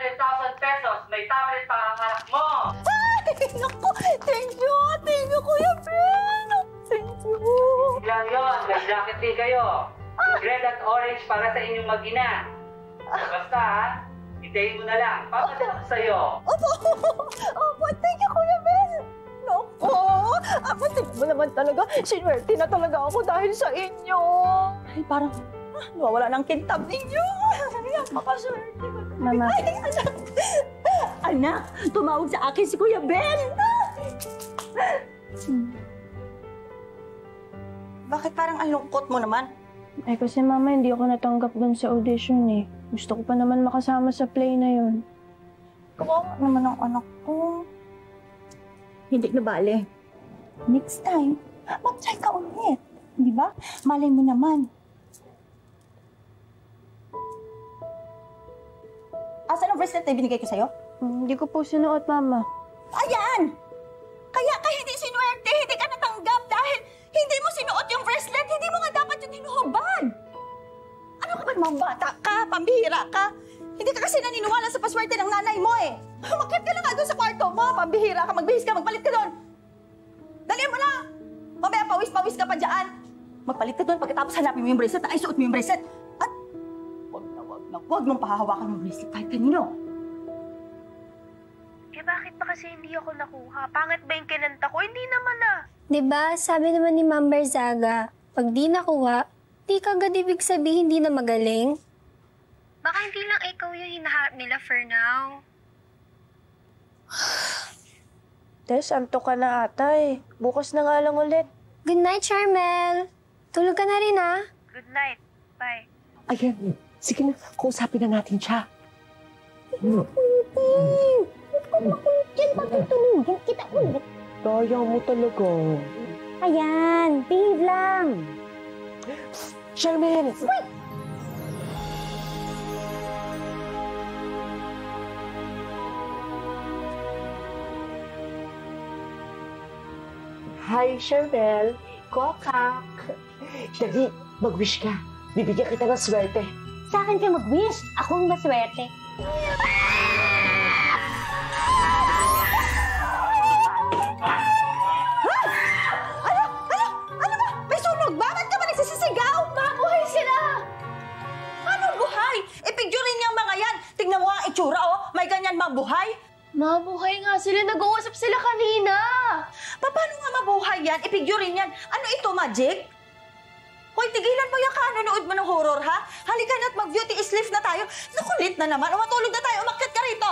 100,000 pesos. May tablet para ang anak mo. Ay, naku! Thank you! Thank you, Kuya Ben! Thank you! Yan yun, may jacket din kayo. Red at orange para sa inyong mag-ina. Basta ha, hintayin mo na lang. Papadala ko sa'yo. Opo! Opo! Thank you, Kuya Ben! Naku! Tingnan mo naman talaga. Sinuwerte na talaga ako dahil sa inyo. Ay, parang nawawala ng kintab ninyo. Napakaswerte ko. Mama. Ay, anak! Anak, tumawag sa akin si Kuya Ben! Bakit parang ang lungkot mo naman? Eh kasi mama, hindi ako natanggap dun sa audition eh. Gusto ko pa naman makasama sa play na yun. Kawawa naman ang anak ko. Hindi na bale. Next time, mag-try ka ulit. Di ba? Malay mo naman. Asan ang bracelet na binigay ko sa'yo? Hindi ko po sinuot, mama. Ayan! Kaya ka hindi sinuwerte, hindi ka natanggap dahil hindi mo sinuot yung bracelet, hindi mo nga dapat yung hinuhubad. Ano ka ba namang bata ka? Pambihira ka? Hindi ka kasi naniniwala sa paswerte ng nanay mo eh. Umakyat ka lang nga doon sa kwarto mo, pambihira ka, magbihis ka, magpalit ka doon. Dali mo na! Mamaya pawis-pawis ka pa dyan. Magpalit ka doon pagkatapos hanapin mo yung bracelet na isuot mo yung bracelet. At wag mong pahahawakan yung bracelet kahit kanino. Eh bakit pa kasi hindi ako nakuha? Pangit ba yung kinanta ko? Hindi naman ah. Diba, sabi naman ni Ma'am Barzaga, pag di nakuha, di kagad ibig sabihin hindi na magaling. Baka hindi lang ikaw yung hinaharap nila for now. Tess, antok ka na ata eh. Bukas na nga lang ulit. Good night, Charmel. Tulog ka na rin, ah. Good night. Bye. Ayan, sige na, kausapin na natin siya. Diyan patutulugin kita ulit. Daya mo talaga. Ayan, behave lang. Charmaine! Wait! Hi, Charmaine. Kokak. Dali, mag-wish ka. Bibigyan kita ng swerte. Sa akin ka mag-wish. Ako ang maswerte. Ano ba? May sunog ba? Ba't ka ba nagsisisigaw? Mabuhay sila! Ano buhay? Ipigdurin niyang mga yan. Tingnan mo ang itsura, oh. May ganyan mabuhay. Mabuhay nga sila. Nag-uusap sila kanina. Paano nga mabuhay yan? Ipigdurin yan. Ano ito, magic? Hoy, tigilan mo yung kanonood mo ng horror, ha? Halika na't mag-beauty sleep na tayo. Nakulit na naman. Matulog na tayo. Umakyat ka rito.